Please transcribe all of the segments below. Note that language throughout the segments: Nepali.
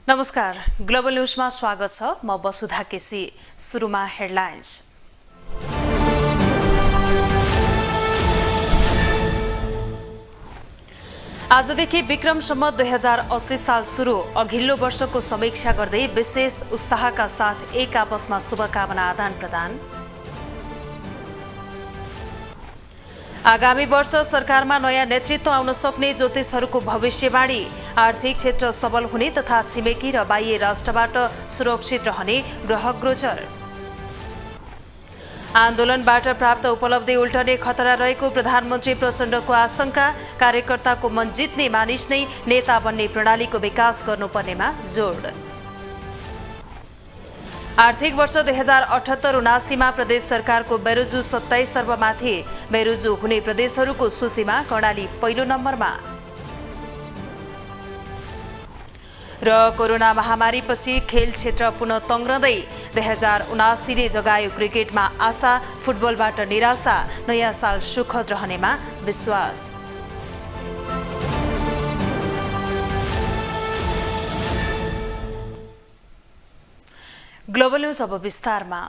नमस्कार, ग्लोबल न्यूजमा स्वागत छ। म वसुधा केसी। सुरुमा हेडलाइन्स। आजदेखि विक्रम सम्वत 2080 साल सुरु। अघिल्लो वर्षको समीक्षा गर्दै विशेष उत्साहका साथ एक आपसमा शुभकामना आदान प्रदान। आगामी वर्ष सरकारमा नयाँ नेतृत्व आउन सक्ने ज्योतिषहरूको भविष्यवाणी। आर्थिक क्षेत्र सबल हुने तथा छिमेकी र बाह्य राष्ट्रबाट सुरक्षित रहने ग्रह गोचर। आन्दोलनबाट प्राप्त उपलब्धि उल्टने खतरा रहेको प्रधानमन्त्री प्रचण्डको आशंका। कार्यकर्ताको मन जित्ने मानिस नै नेता बन्ने प्रणालीको विकास गर्नुपर्नेमा जोड। आर्थिक वर्ष 2078-79 मा प्रदेश सरकारको बेरोजु 27 अर्बमाथि। बेरोजु हुने प्रदेशहरूको सूचीमा कर्णाली पहिलो नम्बरमा। र कोरोना महामारीपछि खेल क्षेत्र पुनः तङ्ग्रदै 2079 ले जगायो क्रिकेटमा आशा, फुटबलबाट निराशा। नयाँ साल सुखद रहनेमा विश्वास। ग्लोबल न्यूज अब विस्तारमा।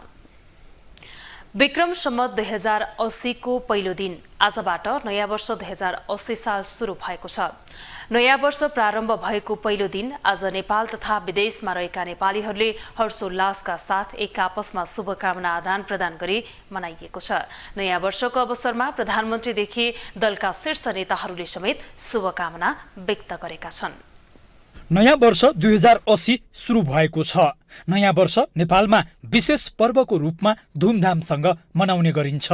विक्रम सम्वत 2080 को पहिलो दिन। आजबाट नयाँ वर्ष 2080 साल सुरु भएको छ। नयाँ वर्ष प्रारम्भ भएको पहिलो दिन आज नेपाल तथा विदेशमा रहेका नेपालीहरूले हर्षोल्लासका साथ एक आपसमा शुभकामना आदान प्रदान गरी मनाइएको छ। नयाँ वर्षको अवसरमा प्रधानमन्त्रीदेखि दलका शीर्ष नेताहरूले समेत शुभकामना व्यक्त गरेका छन्। नयाँ वर्ष 2080 सुरु भएको छ। नयाँ वर्ष नेपालमा विशेष पर्वको रूपमा धुमधामसँग मनाउने गरिन्छ।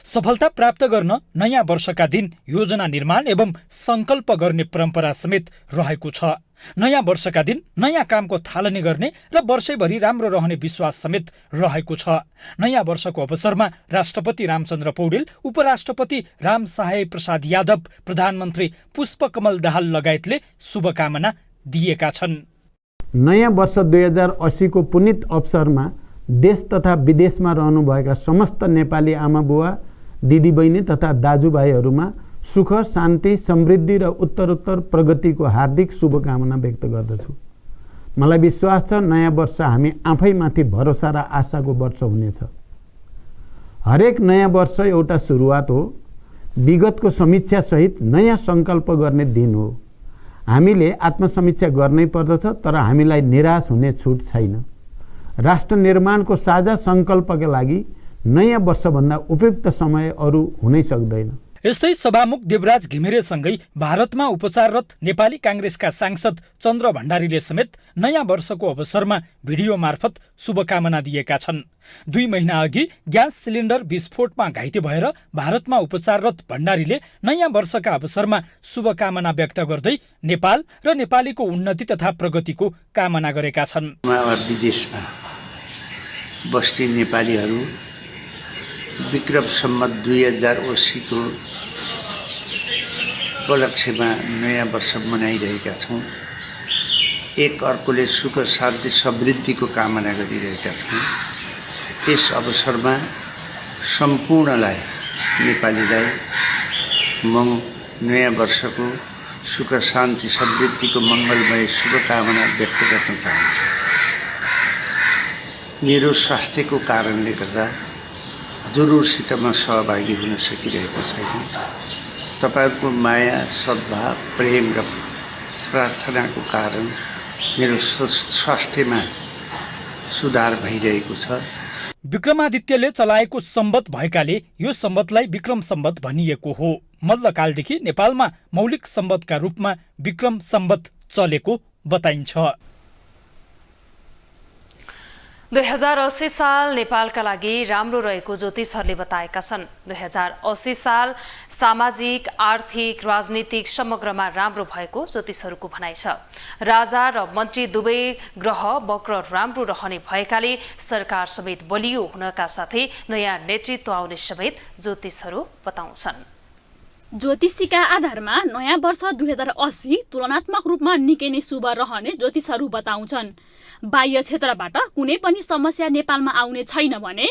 सफलता प्राप्त गर्न नयाँ वर्षका दिन योजना निर्माण एवं संकल्प गर्ने परम्परा समेत रहेको छ। नयाँ वर्षका दिन नयाँ कामको थालनी गर्ने र वर्षैभरि राम्रो रहने विश्वास समेत रहेको छ। नयाँ वर्षको अवसरमा राष्ट्रपति रामचन्द्र पौडेल, उपराष्ट्रपति रामसहाय प्रसाद यादव, प्रधानमन्त्री पुष्पकमल दाहाल लगायतले शुभकामना दिएका छन्। नयाँ वर्ष 2080 को पुनित अवसरमा देश तथा विदेशमा रहनुभएका समस्त नेपाली आमाबुवा, दिदीबहिनी तथा दाजुभाइहरूमा सुख, शान्ति, समृद्धि र उत्तरोत्तर प्रगतिको हार्दिक शुभकामना व्यक्त गर्दछु। मलाई विश्वास छ नयाँ वर्ष हामी आफैमाथि भरोसा र आशाको वर्ष हुनेछ। हरेक नयाँ वर्ष एउटा सुरुवात हो। विगतको समीक्षा सहित नयाँ सङ्कल्प गर्ने दिन हो। हामीले आत्मसमीक्षा गर्नै पर्दछ, तर हामीलाई निराश हुने छुट छैन। राष्ट्र निर्माणको साझा सङ्कल्पका लागि नयाँ वर्षभन्दा उपयुक्त समय अरू हुनै सक्दैन। यस्तै सभामुख देवराज घिमिरेसँगै भारतमा उपचाररत नेपाली काङ्ग्रेसका सांसद चन्द्र भण्डारीले समेत नयाँ वर्षको अवसरमा भिडियो मार्फत शुभकामना दिएका छन्। 2 महिना अघि ग्यास सिलिन्डर विस्फोटमा घाइते भएर भारतमा उपचाररत भण्डारीले नयाँ वर्षका अवसरमा शुभकामना व्यक्त गर्दै नेपाल र नेपालीको उन्नति तथा प्रगतिको कामना गरेका छन्। विदेशमा बस्ने नेपालीहरू विक्रम सम्वत 2080 को उपलक्ष्यमा नयाँ वर्ष मनाइरहेका छौँ। एक अर्कोले सुख, शान्ति, समृद्धिको कामना गरिरहेका छौँ। यस अवसरमा सम्पूर्णलाई नेपालीलाई म नयाँ वर्षको सुख, शान्ति, समृद्धिको मङ्गलमय शुभकामना व्यक्त गर्न चाहन्छु। मेरो स्वास्थ्यको कारणले गर्दा जरुरसित म सहभागी हुन सकिरहेको छैन। तपाईँहरूको माया, सद्भाव, प्रेम र प्रार्थनाको कारण मेरो स्वास्थ्यमा सुधार भइरहेको छ। विक्रमादित्यले चलाएको सम्वत भएकाले यो सम्वतलाई विक्रम सम्वत भनिएको हो। मल्लकालदेखि नेपालमा मौलिक सम्वतका रूपमा विक्रम सम्वत चलेको बताइन्छ। 2080 साल नेपालका लागि राम्रो रहेको ज्योतिषहरूले बताएका छन्। 2080 साल सामाजिक, आर्थिक, राजनीतिक समग्रमा राम्रो भएको ज्योतिषहरूको भनाइ छ। राजा र मन्त्री दुवै ग्रह वक्र राम्रो रहने भएकाले सरकार समेत बलियो हुनका साथै नयाँ नेतृत्व आउने समेत ज्योतिषहरू बताउँछन्। ज्योतिषीका आधारमा नयाँ वर्ष 2080 तुलनात्मक रूपमा निकै नै शुभ रहने ज्योतिषहरू बताउँछन्। बाह्य क्षेत्रबाट कुनै पनि समस्या नेपालमा आउने छैन भने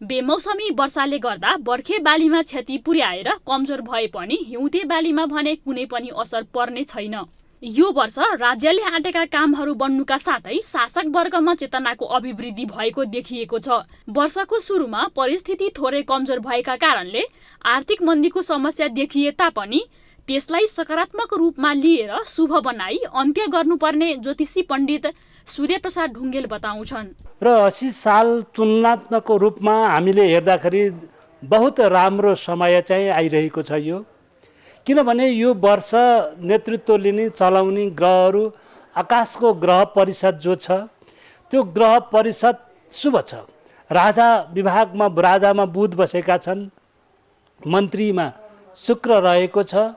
बेमौसमी वर्षाले गर्दा बर्खे बालीमा क्षति पुर्याएर कमजोर भए पनि हिउँदे बालीमा भने कुनै पनि असर पर्ने छैन। यो वर्ष राज्यले आँटेका कामहरू बन्नुका साथै शासक वर्गमा चेतनाको अभिवृद्धि भएको देखिएको छ। वर्षको सुरुमा परिस्थिति थोरै कमजोर भएका कारणले आर्थिक मन्दीको समस्या देखिए तापनि त्यसलाई सकारात्मक रूपमा लिएर शुभ बनाई अन्त्य गर्नुपर्ने ज्योतिषी पण्डित सूर्यप्रसाद ढुङ्गेल बताउँछन्। र 80 साल तुलनात्मक रूपमा हामीले हेर्दाखेरि बहुत राम्रो समय चाहिँ आइरहेको छ यो। किनभने यो वर्ष नेतृत्व लिने चलाउने ग्रहहरू आकाशको ग्रह परिषद जो छ त्यो ग्रह परिषद शुभ छ। राजा विभागमा राजामा बुध बसेका छन्, मन्त्रीमा शुक्र रहेको छ।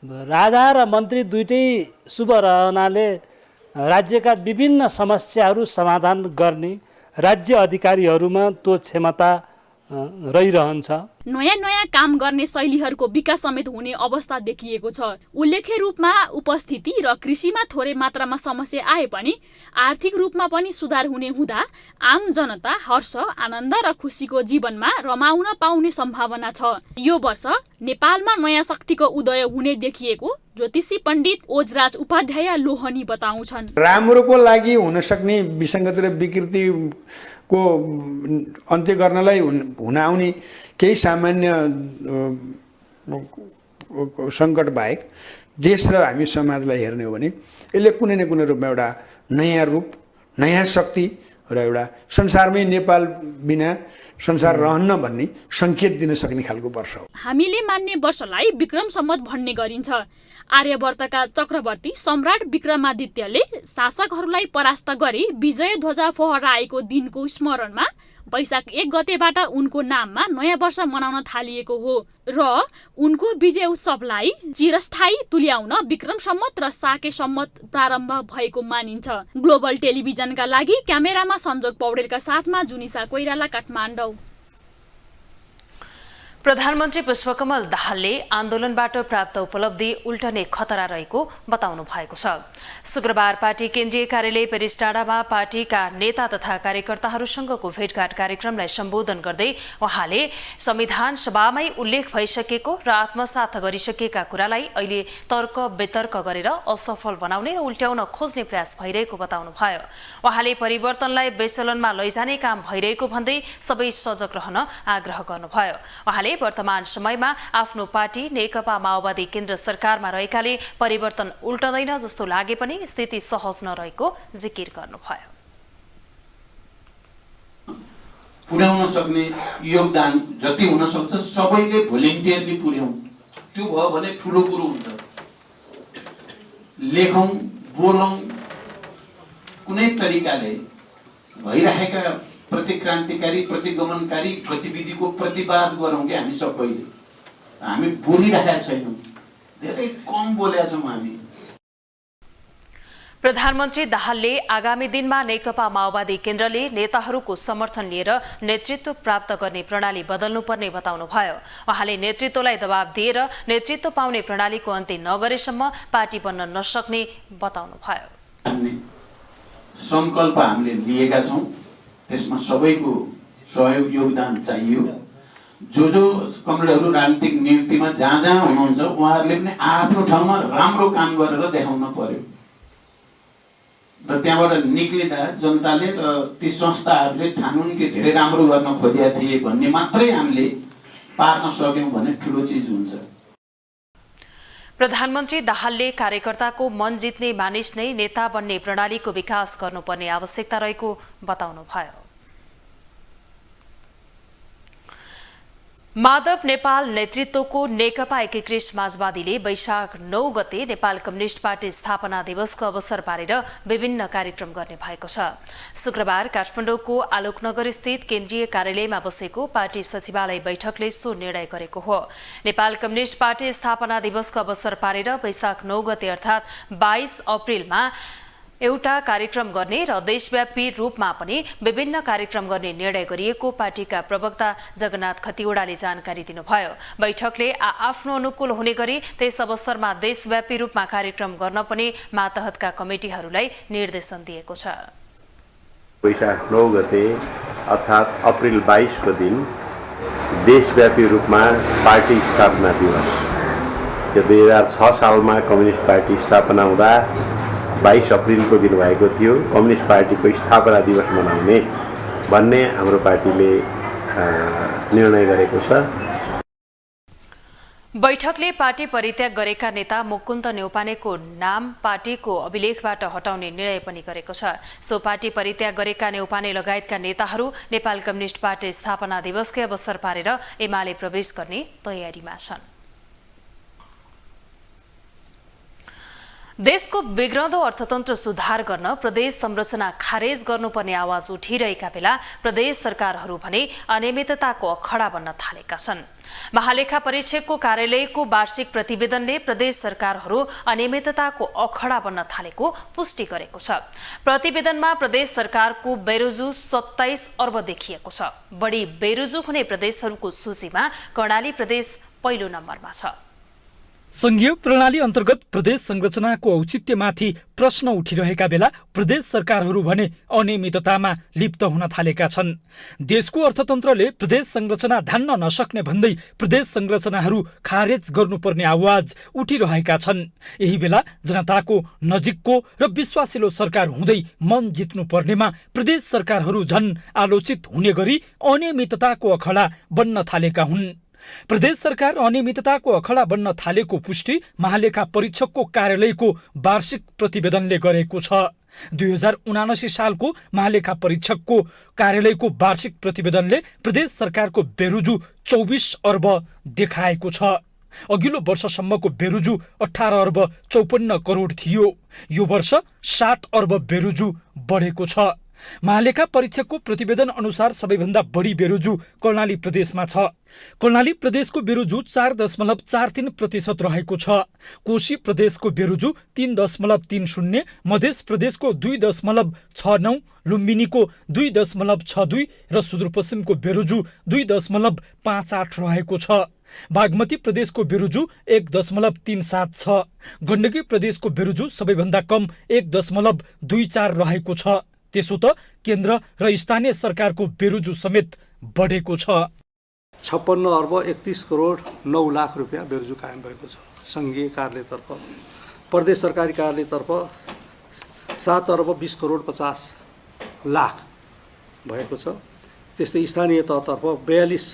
राजा र मन्त्री दुईटै शुभ रहनाले राज्यका विभिन्न समस्याहरू समाधान गर्ने राज्य अधिकारीहरूमा त्यो क्षमता रहिरहन्छ। नयाँ नयाँ काम गर्ने शैलीहरूको विकास समेत हुने अवस्था देखिएको छ। उल्लेख्य रूपमा उपस्थिति र कृषिमा थोरै मात्रामा समस्या आए पनि आर्थिक रूपमा पनि सुधार हुने हुँदा आम जनता हर्ष, आनन्द र खुसीको जीवनमा रमाउन पाउने सम्भावना छ। यो वर्ष नेपालमा नयाँ शक्तिको उदय हुने देखिएको ज्योतिषी पण्डित ओजराज उपाध्याय लोहनी बताउँछन्। राम्रोको लागि हुन सक्ने विसङ्गति र विकृतिको अन्त्य गर्नलाई हुन आउने केही सामान्य सङ्कट बाहेक देश र हामी समाजलाई हेर्ने हो भने यसले कुनै न कुनै रूपमा एउटा नयाँ रूप, नयाँ शक्ति र एउटा संसारमै नेपाल बिना संसार रहन्न भन्ने सङ्केत दिन सक्ने खालको वर्ष हो। हामीले मान्ने वर्षलाई विक्रम सम्वत भन्ने गरिन्छ। आर्यवर्तका चक्रवर्ती सम्राट विक्रमादित्यले शासकहरूलाई परास्त गरी विजय ध्वजा फहराएको दिनको स्मरणमा वैशाख 1 गतेबाट उनको नाममा नयाँ वर्ष मनाउन थालिएको हो र उनको विजय उत्सवलाई चिरस्थायी तुल्याउन विक्रम सम्वत र साके सम्वत प्रारम्भ भएको मानिन्छ। ग्लोबल टेलिभिजनका लागि क्यामेरामा सञ्जोग पौडेलका साथमा जुनिसा कोइराला, काठमाडौँ। प्रधानमन्त्री पुष्पकमल दाहालले आन्दोलनबाट प्राप्त उपलब्धि उल्टने खतरा रहेको बताउनु भएको छ। शुक्रबार पार्टी केन्द्रीय कार्यालय पेरिस डाँडामा पार्टीका नेता तथा कार्यकर्ताहरूसँगको भेटघाट कार्यक्रमलाई सम्बोधन गर्दै उहाँले संविधान सभामै उल्लेख भइसकेको र आत्मसात गरिसकेका कुरालाई अहिले तर्क वितर्क गरेर असफल बनाउने र उल्ट्याउन खोज्ने प्रयास भइरहेको बताउनुभयो। उहाँले परिवर्तनलाई बेचलनमा लैजाने काम भइरहेको भन्दै सबै सजग रहन आग्रह गर्नुभयो। उहाँले वर्तमान समयमा आफ्नो पार्टी नेकपा माओवादी केन्द्र सरकारमा रहेकाले परिवर्तन उल्टदैन जस्तो लागे पनि स्थिति सहज नरहेको जिकिर गर्नुभयो। पुर्याउन सक्ने योगदान जति हुन सक्छ सबैले भोलिन्टियरली पुर्याउँ। त्यो भयो भने ठुलो कुरो हुन्छ। लेखौँ, बोलौँ, कुनै तरिकाले भइरहेका प्रतिक्रान्तिकारी प्रतिगमनकारी गतिविधिको प्रतिवाद गरौँ कि हामी सबैले। हामी बोलिरहेका छैनौँ, धेरै कम बोलेका छौँ हामी। प्रधानमन्त्री दाहालले आगामी दिनमा नेकपा माओवादी केन्द्रले नेताहरूको समर्थन लिएर नेतृत्व प्राप्त गर्ने प्रणाली बदल्नुपर्ने बताउनुभयो। उहाँले नेतृत्वलाई दबाब दिएर नेतृत्व पाउने प्रणालीको अन्त्य नगरेसम्म पार्टी बन्न नसक्ने बताउनुभयो। संकल्प हामीले लिएका छौँ, त्यसमा सबैको सहयोग योगदान चाहियो। जो कमरेडहरू राजनीतिक नियुक्तिमा जहाँ जहाँ हुनुहुन्छ उहाँहरूले पनि आफ्नो ठाउँमा राम्रो काम गरेर देखाउन पर्यो र त्यहाँबाट निक्लिँदा जनताले र ती संस्थाहरूले ठानुन् कि धेरै राम्रो गर्न खोजेका थिए भन्ने मात्रै हामीले पार्न सक्यौँ भने ठुलो चिज हुन्छ। प्रधानमन्त्री दाहालले कार्यकर्ताको मन जित्ने मानिस नै नेता बन्ने प्रणालीको विकास गर्नुपर्ने आवश्यकता रहेको बताउनुभयो। माधव नेपाल नेतृत्वको नेकपा एकीकृत समाजवादीले वैशाख 9 गते नेपाल कम्युनिस्ट पार्टी स्थापना दिवसको अवसर पारेर विभिन्न कार्यक्रम गर्ने भएको छ। शुक्रबार काठमाडौँको आलोकनगर स्थित केन्द्रीय कार्यालयमा बसेको पार्टी सचिवालय बैठकले सो निर्णय गरेको हो। नेपाल कम्युनिस्ट पार्टी स्थापना दिवसको अवसर पारेर वैशाख 9 गते अर्थात् 22 अप्रिलमा एउटा कार्यक्रम गर्ने र देशव्यापी रूपमा पनि विभिन्न कार्यक्रम गर्ने निर्णय गरिएको पार्टीका प्रवक्ता जगन्नाथ खतिवड़ाले जानकारी दिनुभयो। बैठकले आफ्नो अनुकूल हुने गरी त्यस अवसरमा देशव्यापी रूपमा कार्यक्रम गर्न पनि मातहतका कमिटीहरूलाई निर्देशन दिएको छ। वैशाख 9 गते अर्थात् अप्रिल 22 को दिन देशव्यापी रूपमा पार्टी स्थापना दिवस यो 2006 सालमा कम्युनिस्ट पार्टी स्थापना हुँदा 22 अप्रिलको दिन भएको थियो। कम्युनिस्ट पार्टीको स्थापना दिवस मनाउने भन्ने हाम्रो पार्टीले निर्णय गरेको छ। बैठकले पार्टी परित्याग गरेका नेता मुकुन्द न्यौपानेको नाम पार्टीको अभिलेखबाट हटाउने निर्णय पनि गरेको छ। सो पार्टी परित्याग गरेका न्यौपाने लगायतका नेताहरू नेपाल कम्युनिस्ट पार्टी स्थापना दिवसकै अवसर पारेर एमाले प्रवेश गर्ने तयारीमा छन्। देशको बिग्रँदो अर्थतन्त्र सुधार गर्न प्रदेश संरचना खारेज गर्नुपर्ने आवाज उठिरहेका बेला प्रदेश सरकारहरू भने अनियमितताको अखडा बन्न थालेका छन्। महालेखा परीक्षकको कार्यालयको वार्षिक प्रतिवेदनले प्रदेश सरकारहरू अनियमितताको अखडा बन्न थालेको पुष्टि गरेको छ। प्रतिवेदनमा प्रदेश सरकारको बेरोजु 27 अर्ब देखिएको छ। बढी बेरोजु हुने प्रदेशहरूको सूचीमा कर्णाली प्रदेश पहिलो नम्बरमा छ। संघीय प्रणाली अन्तर्गत प्रदेश संरचनाको औचित्यमाथि प्रश्न उठिरहेका बेला प्रदेश सरकारहरू भने अनियमिततामा लिप्त हुन थालेका छन्। देशको अर्थतन्त्रले प्रदेश संरचना धान्न नसक्ने भन्दै प्रदेश संरचनाहरू खारेज गर्नुपर्ने आवाज उठिरहेका छन्। यही बेला जनताको नजिकको र विश्वासिलो सरकार हुँदै मन जित्नु पर्नेमा प्रदेश सरकारहरू झन् आलोचित हुने गरी अनियमितताको अखडा बन्न थालेका हुन्। प्रदेश सरकार अनियमितताको अखडा बन्न थालेको पुष्टि महालेखा परीक्षकको कार्यालयको वार्षिक प्रतिवेदनले गरेको छ। 2079 सालको महालेखा परीक्षकको कार्यालयको वार्षिक प्रतिवेदनले प्रदेश सरकारको बेरुजु 24 अर्ब देखाएको छ। अघिल्लो वर्षसम्मको बेरुजु 18 अर्ब 54 करोड थियो। यो वर्ष 7 अर्ब बेरुजु बढेको छ। महालेखा परीक्षकको प्रतिवेदन अनुसार सबैभन्दा बढी बेरोजु कर्णाली प्रदेशमा छ। कर्णाली प्रदेशको बेरोजु 4.43% रहेको छ। कोशी प्रदेशको बेरोजु 3.30, मध्य प्रदेशको 2.69, लुम्बिनीको 2.62 र सुदूरपश्चिमको बेरोजु 2.58 रहेको छ। बागमती प्रदेशको बेरोजु 1.37 छ। गण्डकी प्रदेशको बेरोजु सबैभन्दा कम 1.24 रहेको छ। त्यसो त केन्द्र र स्थानीय सरकारको बेरोजु समेत बढेको छ। 56 अर्ब 31 करोड 9 लाख रुपियाँ बेरोजु कायम भएको छ। सङ्घीय कार्यालयतर्फ, प्रदेश सरकारी कार्यालयतर्फ 7 अर्ब 20 करोड 50 लाख भएको छ। त्यस्तै स्थानीय तहतर्फ 42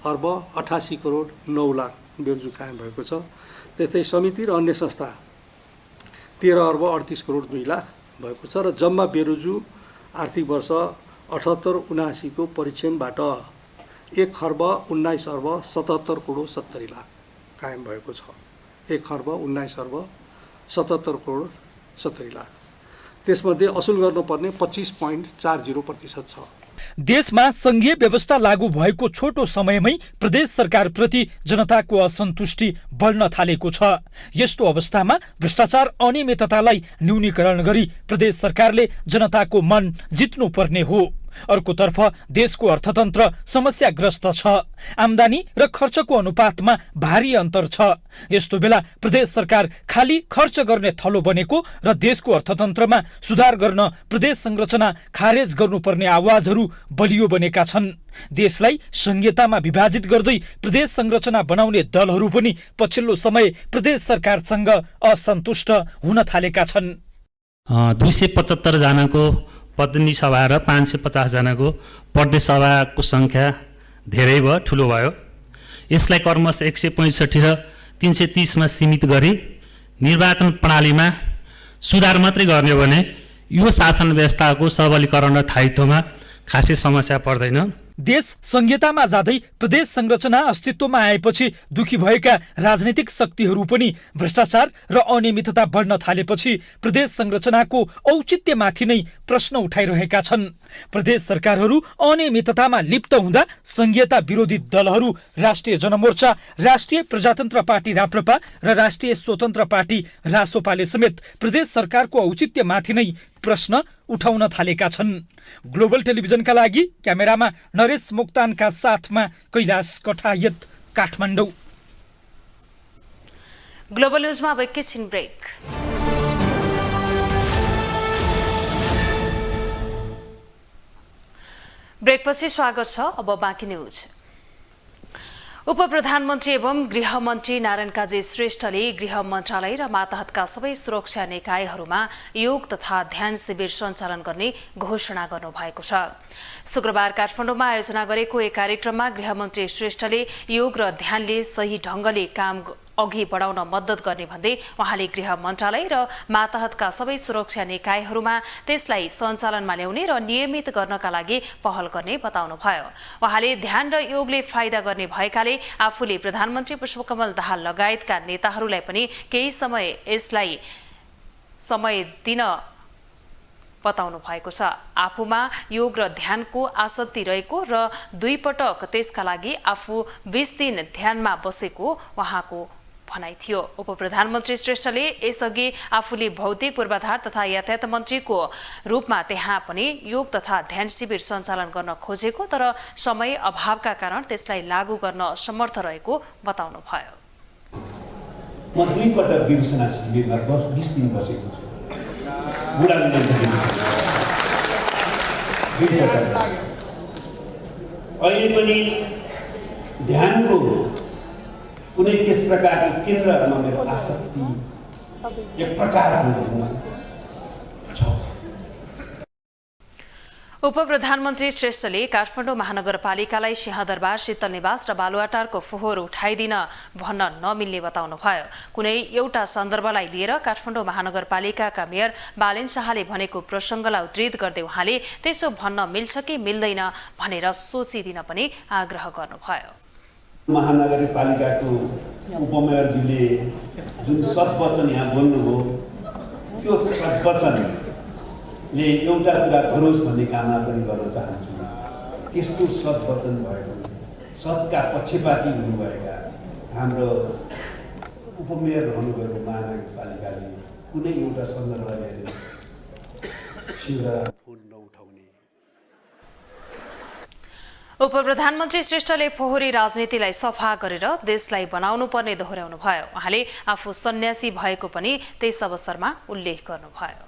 अर्ब 88 करोड 9 लाख बेरोजु कायम भएको छ। त्यस्तै समिति र अन्य संस्था 13 अर्ब 38 करोड 2 लाख भएको छ र जम्मा बेरोजु आर्थिक वर्ष 78-79 को परीक्षणबाट 1 खर्ब 19 अर्ब 77 करोड 70 लाख कायम भएको छ। 1 खर्ब 19 अर्ब 77 करोड 70 लाख। त्यसमध्ये असुल गर्नुपर्ने 25.40% छ। देशमा संघीय व्यवस्था लागू भएको छोटो समयमै प्रदेश सरकारप्रति जनताको असन्तुष्टि बढ्न थालेको छ। यस्तो अवस्थामा भ्रष्टाचार अनियमिततालाई न्यूनीकरण गरी प्रदेश सरकारले जनताको मन जित्नुपर्ने हो। अर्कोतर्फ देशको अर्थतन्त्र समस्याग्रस्त छ। आम्दानी र खर्चको अनुपातमा भारी अन्तर छ। यस्तो बेला प्रदेश सरकार खाली खर्च गर्ने थलो बनेको र देशको अर्थतन्त्रमा सुधार गर्न प्रदेश संरचना खारेज गर्नुपर्ने आवाजहरू बलियो बनेका छन्। देशलाई संघीयतामा विभाजित गर्दै प्रदेश संरचना बनाउने दलहरू पनि पछिल्लो समय प्रदेश सरकारसँग असन्तुष्ट हुन थालेका छन्। 275 जनाको प्रतिनिधि सभा र 550 जनाको प्रदेश सभाको सङ्ख्या धेरै भयो, ठुलो भयो। यसलाई क्रमशः 165 र 330 मा सीमित गरी निर्वाचन प्रणालीमा सुधार मात्रै गर्ने भने यो शासन व्यवस्थाको सबलीकरण र स्थायित्वमा खासै समस्या पर्दैन। देश संघीयतामा जाँदै प्रदेश संरचना अस्तित्वमा आएपछि दुखी भएका राजनीतिक शक्तिहरू पनि भ्रष्टाचार र अनियमितता बढ्न थालेपछि प्रदेश संरचनाको औचित्यमाथि नै प्रश्न उठाइरहेका छन्। प्रदेश सरकारहरू अनियमिततामा लिप्त हुँदा संघीयता विरोधी दलहरू राष्ट्रिय जनमोर्चा, राष्ट्रिय प्रजातन्त्र पार्टी राप्रपा र राष्ट्रिय स्वतन्त्र पार्टी रासोपाले समेत प्रदेश सरकारको औचित्यमाथि नै प्रश्न उठाउन थालेका छन्। ग्लोबल टेलिभिजनका लागि क्यामेरामा नरेश मोक्तानका साथमा कैलाश कठायत, काठमाडौँ। ग्लोबल न्यूजमा अब एकैछिन ब्रेक। ब्रेकपछि स्वागत छ। अब बाँकी न्यूज। उपप्रधानमन्त्री एवं गृहमन्त्री नारायण काजी श्रेष्ठले गृह मन्त्रालय र मातहतका सबै सुरक्षा निकायहरूमा योग तथा ध्यान शिविर सञ्चालन गर्ने घोषणा गर्नुभएको छ। शुक्रबार काठमाडौँमा आयोजना गरेको एक कार्यक्रममा गृहमन्त्री श्रेष्ठले योग र ध्यानले सही ढंगले काम अघि बढाउन मद्दत गर्ने भन्दै उहाँले गृह मन्त्रालय र मातहतका सबै सुरक्षा निकायहरूमा त्यसलाई सञ्चालनमा ल्याउने र नियमित गर्नका लागि पहल गर्ने बताउनुभयो। उहाँले ध्यान र योगले फाइदा गर्ने भएकाले आफूले प्रधानमन्त्री पुष्पकमल दाहाल लगायतका नेताहरूलाई पनि केही समय यसलाई समय दिन बताउनु भएको छ। आफूमा योग र ध्यानको आसक्ति रहेको र 2 पटक त्यसका लागि आफू 20 दिन ध्यानमा बसेको उहाँको भनाइ थियो। उपप्रधानमन्त्री श्रेष्ठले यसअघि आफूले भौतिक पूर्वाधार तथा यातायात मन्त्रीको रूपमा त्यहाँ पनि योग तथा ध्यान शिविर सञ्चालन गर्न खोजेको तर समय अभावका कारण त्यसलाई लागू गर्न समर्थ रहेको बताउनु भयो। म 2 पटक विपसना शिविरमा 20 दिन बसेको छु। अहिले पनि ध्यानको कुनै त्यस प्रकारको केन्द्रमा मेरो आसक्ति एक प्रकारको छ। उपप्रधानमन्त्री श्रेष्ठले काठमाडौँ महानगरपालिकालाई सिंहदरबार, शीतल निवास र बालुवाटारको फोहोर उठाइदिन भन्न नमिल्ने बताउनुभयो। कुनै एउटा सन्दर्भलाई लिएर काठमाडौँ महानगरपालिकाका मेयर बालेन शाहले भनेको प्रसङ्गलाई उद्धृत गर्दै उहाँले त्यसो भन्न मिल्छ कि मिल्दैन भनेर सोचिदिन पनि आग्रह गर्नुभयो। महानगरपालिकाको उपमेयरजीले जुन सद्वचन यहाँ बोल्नुभयो त्यो सद्वचनले एउटा कुरा गरोस् भन्ने कामना पनि गर्न चाहन्छु। त्यस्तो सद्वचन भएको सत्का पक्षपाती हुनुभएका हाम्रो उपमेयर रहनुभएको महानगरपालिकाले कुनै एउटा सन्दर्भलाई लिएर फोन नउठाउने। उपप्रधानमन्त्री श्रेष्ठले फोहोरी राजनीतिलाई सफा गरेर देशलाई बनाउनु पर्ने दोहोर्याउनु भयो। उहाँले आफू सन्यासी भएको पनि त्यस अवसरमा उल्लेख गर्नुभयो।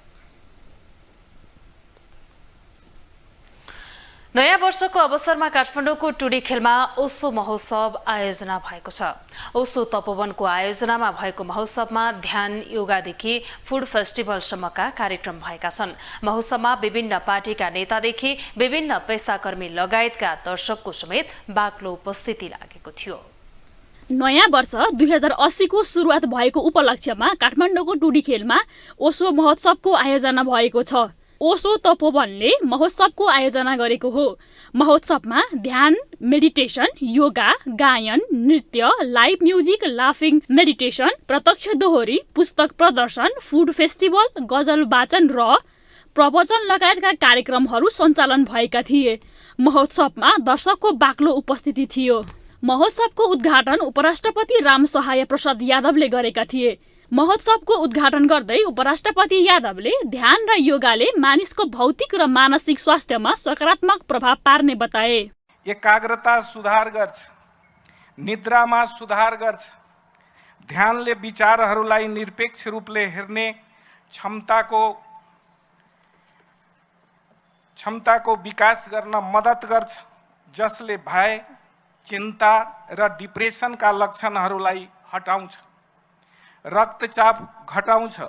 नयाँ वर्षको अवसरमा काठमाडौँको टुडीखेलमा ओसो महोत्सव आयोजना भएको छ। ओसो तपोवनको आयोजनामा भएको महोत्सवमा ध्यान, योगादेखि फूड फेस्टिभलसम्मका कार्यक्रम भएका छन्। महोत्सवमा विभिन्न पार्टीका नेतादेखि विभिन्न पेसाकर्मी लगायतका दर्शकको समेत बाक्लो उपस्थिति लागेको थियो। नयाँ वर्ष 2080 को सुरुवात भएको उपलक्ष्यमा काठमाडौँको टुडीखेलमा ओसो महोत्सवको आयोजना भएको छ। ओसो तपोवनले महोत्सवको आयोजना गरेको हो। महोत्सवमा ध्यान, मेडिटेसन, योगा, गायन, नृत्य, लाइभ म्युजिक, लाफिङ मेडिटेसन, प्रत्यक्ष दोहोरी, पुस्तक प्रदर्शन, फूड फेस्टिभल, गजल वाचन र प्रवचन लगायतका कार्यक्रमहरू सञ्चालन भएका थिए। महोत्सवमा दर्शकको बाक्लो उपस्थिति थियो। महोत्सवको उद्घाटन उपराष्ट्रपति रामसहाय प्रसाद यादवले गरेका थिए। महोत्सवको उद्घाटन गर्दै उपराष्ट्रपति यादवले ध्यान र योगाले मानिसको भौतिक र मानसिक स्वास्थ्यमा सकारात्मक प्रभाव पार्ने बताए। एकाग्रता सुधार गर्छ, निद्रामा सुधार गर्छ, ध्यानले विचारहरूलाई निरपेक्ष रूपले हेर्ने क्षमताको विकास गर्न मद्दत गर्छ, जसले भय, चिन्ता र डिप्रेसनका लक्षणहरूलाई हटाउँछ, रक्तचाप घटाउँछ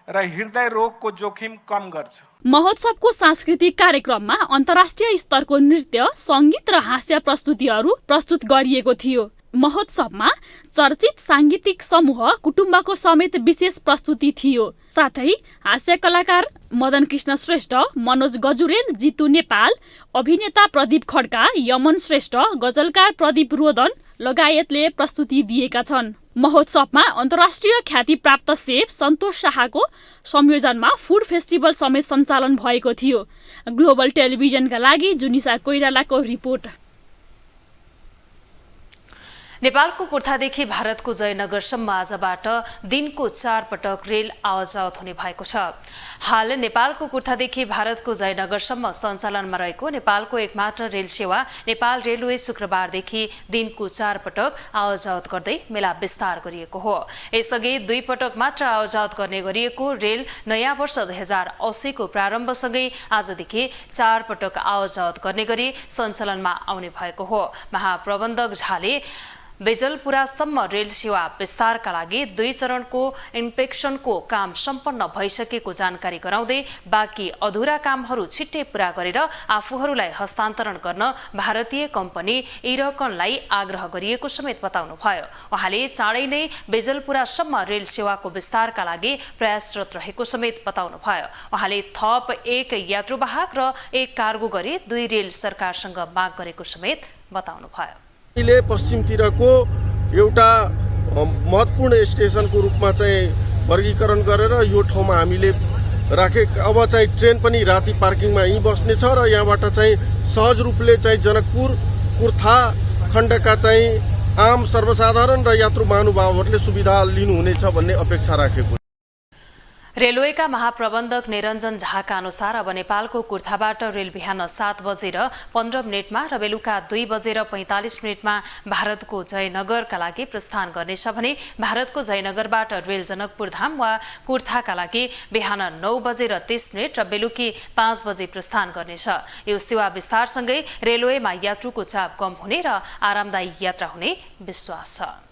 र हृदय रोगको जोखिम कम गर्छ। महोत्सवको सांस्कृतिक कार्यक्रममा अन्तर्राष्ट्रिय स्तरको नृत्य, सङ्गीत र हास्य प्रस्तुतिहरू प्रस्तुत गरिएको थियो। महोत्सवमा चर्चित साङ्गीतिक समूह कुटुम्बको समेत विशेष प्रस्तुति थियो। साथै हास्य कलाकार मदन कृष्ण श्रेष्ठ, मनोज गजुरेल, जितु नेपाल, अभिनेता प्रदीप खड्का, यमन श्रेष्ठ, गजलकार प्रदीप रोदन लगायतले प्रस्तुति दिएका छन्। महोत्सवमा अन्तर्राष्ट्रिय ख्याति प्राप्त सेफ सन्तोष शाहको संयोजनमा फूड फेस्टिभल समेत सञ्चालन भएको थियो। ग्लोबल टेलिभिजनका लागि जुनिसा कोइरालाको रिपोर्ट। नेपालको कुर्थादेखि भारतको जयनगरसम्म आजबाट दिनको 4 पटक रेल आवाजावत हुने भएको छ। हाल नेपालको कुर्थादेखि भारतको जयनगरसम्म सञ्चालनमा रहेको नेपालको एकमात्र रेल सेवा नेपाल रेलवे शुक्रबारदेखि दिनको 4 पटक आवाजावत गर्दै मेला विस्तार गरिएको हो। यसअघि 2 पटक मात्र आवाजावत गर्ने गरिएको रेल नयाँ वर्ष 2080 को प्रारम्भसँगै आजदेखि 4 पटक आवाजावत गर्ने गरी सञ्चालनमा आउने भएको हो। महाप्रबन्धक झाले बेजलपुरासम्म रेल सेवा विस्तारका लागि 2 चरणको इन्स्पेक्सनको काम सम्पन्न भइसकेको जानकारी गराउँदै बाँकी अधुरा कामहरू छिट्टै पूरा गरेर आफूहरूलाई हस्तान्तरण गर्न भारतीय कम्पनी इरकनलाई आग्रह गरिएको समेत बताउनुभयो। उहाँले चाँडै नै बेजलपुरासम्म रेल सेवाको विस्तारका लागि प्रयासरत रहेको समेत बताउनुभयो। उहाँले थप 1 यात्रुवाहक र 1 कार्गो गरी 2 रेल सरकारसँग माग गरेको समेत बताउनुभयो। अहिले पश्चिमतिरको एउटा महत्त्वपूर्ण स्टेसनको रूपमा चाहिँ वर्गीकरण गरेर यो ठाउँमा हामीले राखे। अब चाहिँ ट्रेन पनि राति पार्किङमा यहीँ बस्नेछ र यहाँबाट चाहिँ सहज रूपले चाहिँ जनकपुर कुर्था खण्डका चाहिँ आम सर्वसाधारण र यात्रु महानुभावहरूले सुविधा लिनुहुनेछ भन्ने अपेक्षा राखेको। रेलवेका महाप्रबन्धक निरञ्जन झाका अनुसार अब नेपालको कुर्थाबाट रेल बिहान 7 बजेर 15 मिनटमा र बेलुका 2 बजेर 45 मिनटमा भारतको जयनगरका लागि प्रस्थान गर्नेछ भने भारतको जयनगरबाट रेल जनकपुर धाम वा कुर्थाका लागि बिहान 9 बजेर 30 मिनट र बेलुकी 5 बजे प्रस्थान गर्नेछ। यो सेवा विस्तारसँगै रेलवेमा यात्रुको चाप कम हुने र आरामदायी यात्रा हुने विश्वास छ।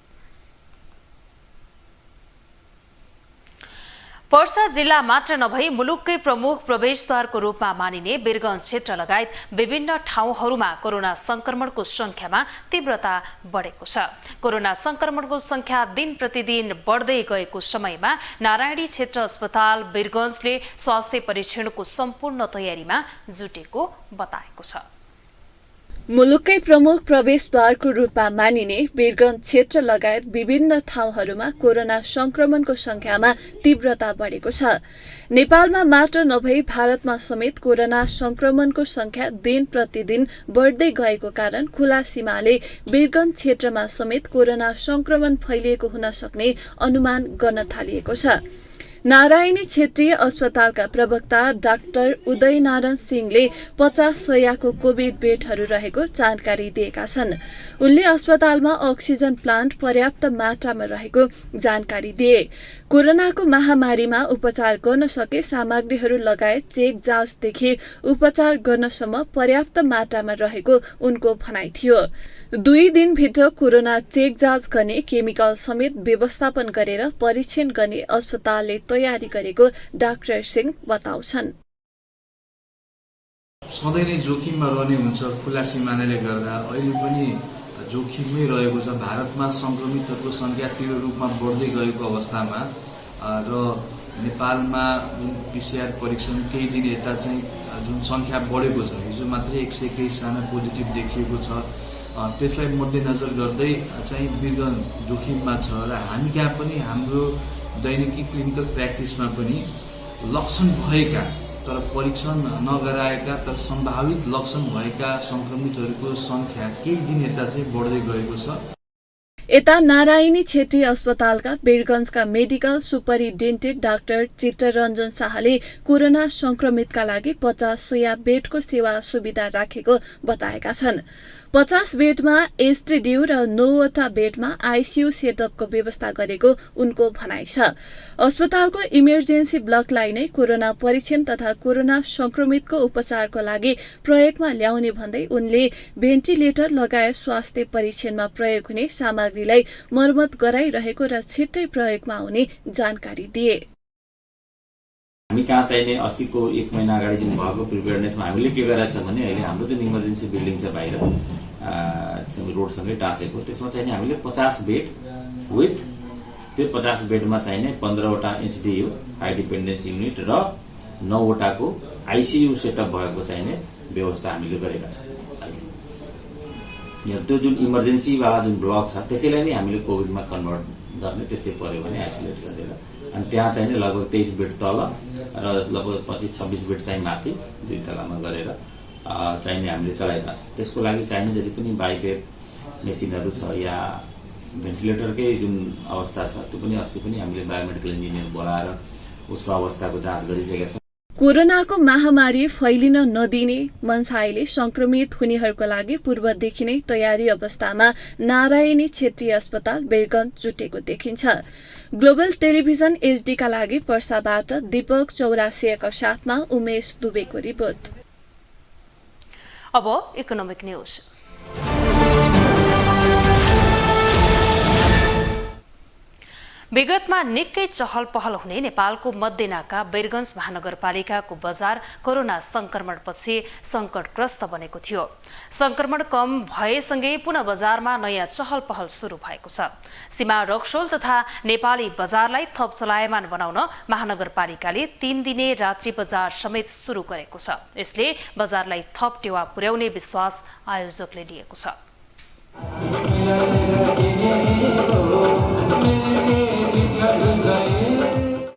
पर्सा जिल्ला मात्र नभई मुलुककै प्रमुख प्रवेशद्वारको रूपमा मानिने वीरगञ्ज क्षेत्र लगायत विभिन्न ठाउँहरूमा कोरोना संक्रमणको संख्यामा तीव्रता बढेको छ। कोरोना संक्रमणको संख्या दिन प्रतिदिन बढ्दै गएको समयमा नारायणी क्षेत्र अस्पताल वीरगञ्जले स्वास्थ्य परीक्षणको सम्पूर्ण तयारीमा जुटेको बताएको छ। मुलुककै प्रमुख प्रवेशद्वारको रूपमा मानिने वीरगञ्ज क्षेत्र लगायत विभिन्न ठाउँहरूमा कोरोना संक्रमणको संख्यामा तीव्रता बढेको छ। नेपालमा मात्र नभई भारतमा समेत कोरोना संक्रमणको संख्या दिन प्रतिदिन बढ्दै गएको कारण खुला सीमाले वीरगञ्ज क्षेत्रमा समेत कोरोना संक्रमण फैलिएको हुन सक्ने अनुमान गर्न थालिएको छ। नारायणी क्षेत्रीय अस्पतालका प्रवक्ता डाक्टर उदयनारायण सिंहले 50 शय्याको कोभिड बेडहरू रहेको जानकारी दिएका छन्। उनले अस्पतालमा अक्सिजन प्लान्ट पर्याप्त मात्रामा रहेको जानकारी दिए। कोरोनाको महामारीमा उपचार गर्न सके सामग्रीहरू लगायत चेक जाँचदेखि उपचार गर्नसम्म पर्याप्त मात्रामा रहेको उनको भनाइ थियो। 2 दिनभित्र कोरोना चेक जाँच गर्ने केमिकल समेत व्यवस्थापन गरेर परीक्षण गर्ने अस्पतालले तयारी गरेको डाक्टर सिंह बताउँछन्। सधैँ नै जोखिममा रहने हुन्छ। खुला सिमानाले गर्दा अहिले पनि जोखिममै रहेको छ। भारतमा संक्रमितहरूको संख्या तीव्र रूपमा बढ्दै गएको अवस्थामा र नेपालमा जुन PCR परीक्षण केही दिन यता चाहिँ जुन संख्या बढेको छ, हिजो मात्रै 121 पोजिटिभ देखिएको छ। त्यसलाई मध्यनजर गर्दै चाहिँ वीरगञ्ज जोखिममा छ र हामी कहाँ पनि हाम्रो दैनिकी क्लिनिकल प्र्याक्टिसमा पनि लक्षण भएका तर परीक्षण नगराएका तर सम्भावित लक्षण भएका संक्रमितहरूको संख्या केही दिन यता चाहिँ बढ्दै गएको छ। यता नारायणी क्षेत्रीय अस्पतालका वीरगञ्जका मेडिकल सुपरिन्टेन्डेन्ट डाक्टर चित्तरञ्जन शाहले कोरोना संक्रमितका लागि 50 शय्या बेडको सेवा सुविधा राखेको बताएका छन्। 50 बेडमा एसटीड्यू र 9वटा बेडमा आईसीयू सेटअपको व्यवस्था गरेको उनको भनाइ छ। अस्पतालको इमर्जेन्सी ब्लकलाई नै कोरोना परीक्षण तथा कोरोना संक्रमितको उपचारको लागि प्रयोगमा ल्याउने भन्दै उनले भेन्टिलेटर लगायत स्वास्थ्य परीक्षणमा प्रयोग हुने सामग्रीलाई मर्मत गराइरहेको र छिट्टै प्रयोगमा आउने जानकारी दिए। हामी कहाँ चाहिने अस्तिको 1 महिना अगाडि जुन भएको प्रिपेयरनेसमा हामीले के गरेका छ भने अहिले हाम्रो जुन इमर्जेन्सी बिल्डिङ छ बाहिर रोडसँगै टाँसेको, त्यसमा चाहिँ हामीले 50 बेड विथ त्यो 50 बेडमा चाहिने 15वटा एचडीयू हाई डिपेन्डेन्स युनिट र 9वटाको आईसीयू सेटअप भएको चाहिने व्यवस्था हामीले गरेका छौँ। अहिले त्यो जुन इमर्जेन्सीवाला जुन ब्लक छ त्यसैलाई नै हामीले कोभिडमा कन्भर्ट गर्ने, त्यस्तै पर्यो भने आइसोलेट गरेर अनि त्यहाँ चाहिँ लगभग 23 बेड तल र लगभग 25-26 बेड चाहिँ माथि 2 तलामा गरेर चाहिने हामीले चलाइरहेको छ। त्यसको लागि चाहिने जति पनि बाइपेप मेसिनहरू छ या भेन्टिलेटरकै जुन अवस्था छ त्यो पनि अस्ति पनि हामीले बायोमेडिकल इन्जिनियर बोलाएर उसको अवस्थाको जाँच गरिसकेका छौँ। कोरोनाको महामारी फैलिन नदिने मनसायले संक्रमित हुनेहरूको लागि पूर्वदेखि नै तयारी अवस्थामा नारायणी क्षेत्रीय अस्पताल वीरगञ्ज जुटेको देखिन्छ। ग्लोबल टेलिभिजन एचडीका लागि पर्साबाट दीपक चौरासियाका साथमा उमेश दुबेको रिपोर्ट। अब इकोनोमिक न्यूज। विगतमा निकै चहल पहल हुने नेपालको मध्यनाका बैरगञ्ज महानगरपालिकाको बजार कोरोना संक्रमणपछि संकटग्रस्त बनेको थियो। संक्रमण कम भएसँगै पुनः बजारमा नयाँ चहल पहल सुरु भएको छ। सीमा रक्सोल तथा नेपाली बजारलाई थप चलायमान बनाउन महानगरपालिकाले 3 दिने रात्रि बजार समेत सुरु गरेको छ। यसले बजारलाई थप टेवा पुर्याउने विश्वास आयोजकले लिएको छ।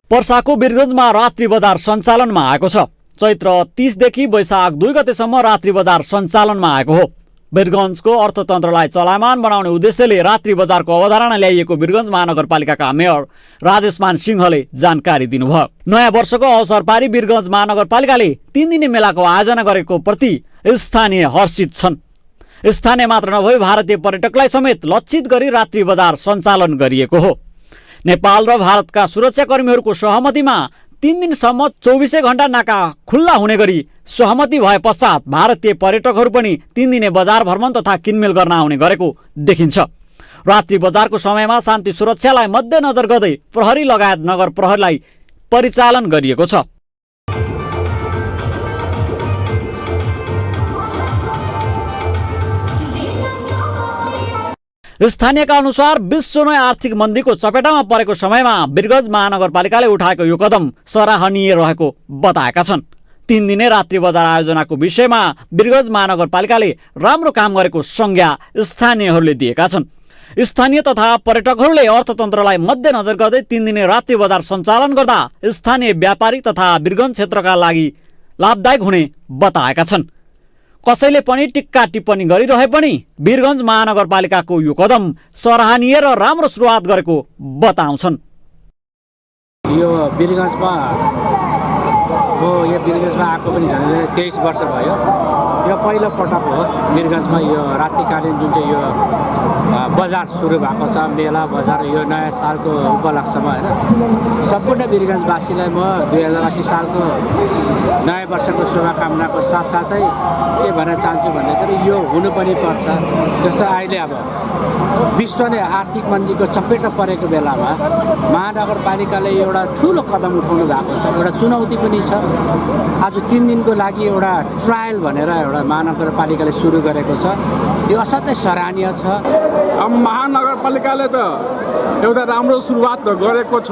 पर्साको वीरगञ्जमा रात्रि बजार सञ्चालनमा आएको छ। चैत्र 30 देखि वैशाख 2 गतेसम्म रात्रि बजार सञ्चालनमा आएको हो। वीरगञ्जको अर्थतन्त्रलाई चलायमान बनाउने उद्देश्यले रात्रि बजारको अवधारणा ल्याइएको वीरगञ्ज महानगरपालिकाका मेयर राजेशमान सिंहले जानकारी दिनुभयो। नयाँ वर्षको अवसर पारी वीरगञ्ज महानगरपालिकाले 3 दिने मेलाको आयोजना गरेको प्रति स्थानीय हर्षित छन्। स्थानीय मात्र नभई भारतीय पर्यटकलाई समेत लक्षित गरी रात्रि बजार सञ्चालन गरिएको हो। नेपाल र भारतका सुरक्षाकर्मीहरूको सहमतिमा 3 दिनसम्म 24 घण्टा नाका खुल्ला हुने गरी सहमति भए पश्चात भारतीय पर्यटकहरू पनि 3 दिने बजार भ्रमण तथा किनमेल गर्न आउने गरेको देखिन्छ। रात्रि बजारको समयमा शान्ति सुरक्षालाई मध्यनजर गर्दै प्रहरी लगायत नगर प्रहरीलाई परिचालन गरिएको छ। स्थानीयका अनुसार विश्व नै आर्थिक मन्दीको चपेटामा परेको समयमा वीरगञ्ज महानगरपालिकाले उठाएको यो कदम सराहनीय रहेको बताएका छन्। 3 दिने रात्रि बजार आयोजनाको विषयमा वीरगञ्ज महानगरपालिकाले राम्रो काम गरेको संज्ञा स्थानीयहरूले दिएका छन्। स्थानीय तथा पर्यटकहरूले अर्थतन्त्रलाई मध्यनजर गर्दै 3 दिने रात्रि बजार सञ्चालन गर्दा स्थानीय व्यापारी तथा वीरगञ्ज क्षेत्रका लागि लाभदायक हुने बताएका छन्। कसैले पनि टिक्का टिप्पणी गरिरहे पनि वीरगञ्ज महानगरपालिकाको यो कदम सराहनीय र राम्रो सुरुवात गरेको बताउँछन्। यो वीरगञ्जमा आएको पनि झन् 23 वर्ष भयो। यो पहिलो पटक हो वीरगञ्जमा यो रात्रिकालीन जुन चाहिँ यो बजार सुरु भएको छ, मेला बजार, यो नयाँ सालको उपलक्ष्यमा होइन। सम्पूर्ण वीरगञ्जवासीलाई म 2080 सालको नयाँ वर्षको शुभकामनाको साथसाथै के भन्न चाहन्छु भन्दाखेरि यो हुनु पनि पर्छ। जस्तो अहिले अब विश्व नै आर्थिक मन्दीको चपेटमा परेको बेलामा महानगरपालिकाले एउटा ठुलो कदम उठाउनु भएको छ। एउटा चुनौती पनि छ। आज 3 दिनको लागि एउटा ट्रायल भनेर एउटा महानगरपालिकाले सुरु गरेको छ। यो असाध्यै सराहनीय छ। अब महानगरपालिकाले त एउटा राम्रो सुरुवात त गरेको छ।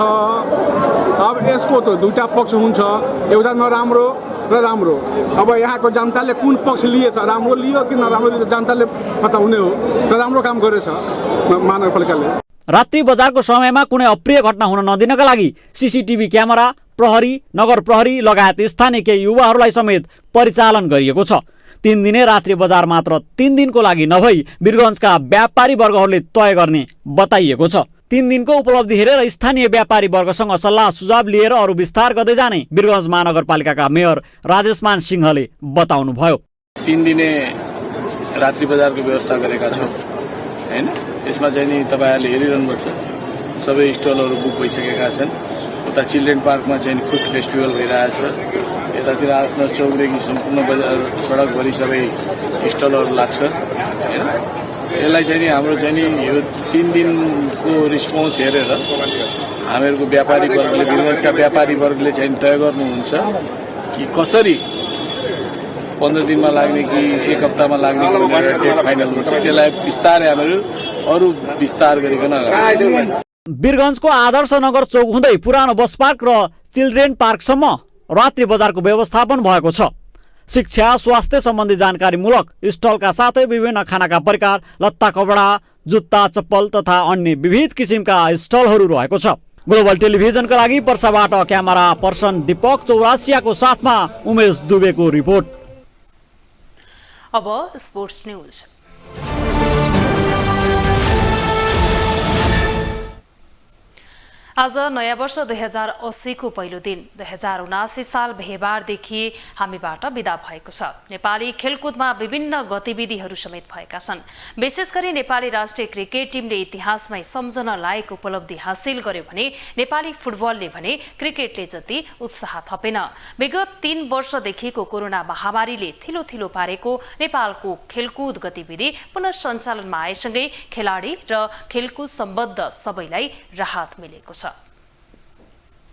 अब यसको त दुईटा पक्ष हुन्छ, एउटा नराम्रो र राम्रो। अब यहाँको जनताले कुन पक्ष लिएछ, राम्रो लियो कि नराम्रो लियो, जनताले पत्ता हुने हो। र राम्रो काम गरेछ महानगरपालिकाले। रात्रि बजारको समयमा कुनै अप्रिय घटना हुन नदिनका लागि सीसीटीभी क्यामेरा, प्रहरी, नगर प्रहरी लगायत स्थानीय केही युवाहरूलाई समेत परिचालन गरिएको छ। 3 दिने रात्रि बजार मात्र 3 दिनको लागि नभई वीरगञ्जका व्यापारी वर्गहरूले तय गर्ने बताइएको छ। 3 दिनको उपलब्धि हेरेर स्थानीय व्यापारी वर्गसँग सल्लाह सुझाव लिएर अरू विस्तार गर्दै जाने वीरगञ्ज महानगरपालिकाका मेयर राजेशमान सिंहले बताउनुभयो। 3 दिने रात्रि बजारको व्यवस्था गरेका छौँ हैन। यसमा चाहिँ नि तपाईहरुले हेरिरहनुपर्छ, सबै स्टलहरू बुक भइसकेका छन्। उता चिल्ड्रेन पार्कमा चाहिँ फुड फेस्टिभल भइरहेछ। यतातिर आसना चौकदेखि सम्पूर्ण बजार सडकभरि सबै स्टलहरू लाग्छ हैन। यसलाई चाहिँ नि हाम्रो चाहिँ नि यो 3 दिनको रिस्पोन्स हेरेर हामीहरूको व्यापारी वर्गले, वीरगञ्जका व्यापारी वर्गले चाहिँ तय गर्नुहुन्छ कि कसरी 15 दिनमा लाग्ने कि 1 हप्तामा लाग्ने भनेर डेट फाइनल हुन्छ। त्यसलाई बिस्तारै हामीहरू अरू विस्तार गरिकन वीरगञ्जको आदर्श नगर चौक हुँदै पुरानो बस पार्क र चिल्ड्रेन पार्कसम्म रात्रि बजारको व्यवस्थापन भएको छ। शिक्षा, स्वास्थ्य सम्बन्धी जानकारीमूलक स्टलका साथै विभिन्न खानाका परिकार, लत्ता कपडा, जुत्ता, चप्पल तथा अन्य विविध किसिमका स्टलहरू रहेको छ। ग्लोबल टेलिभिजनका लागि पर्साबाट क्यामेरा पर्सन दीपक चौरासियाको साथमा उमेश दुबेको रिपोर्ट। अब स्पोर्ट्स न्यूज। आज नयाँ वर्ष 2080 को पहिलो दिन 2079 साल बिहीबारदेखि हामीबाट बिदा भएको छ। नेपाली खेलकुदमा विभिन्न गतिविधिहरू समेत भएका छन्। विशेष गरी नेपाली राष्ट्रिय क्रिकेट टिमले इतिहासमै सम्झन लायक उपलब्धि हासिल गर्यो भने नेपाली फुटबलले भने क्रिकेटले जति उत्साह थपेन। विगत 3 वर्षदेखिको कोरोना महामारीले थिलो पारेको नेपालको खेलकुद गतिविधि पुनः सञ्चालनमा आएसँगै खेलाडी र खेलकुद सम्बद्ध सबैलाई राहत मिलेको छ।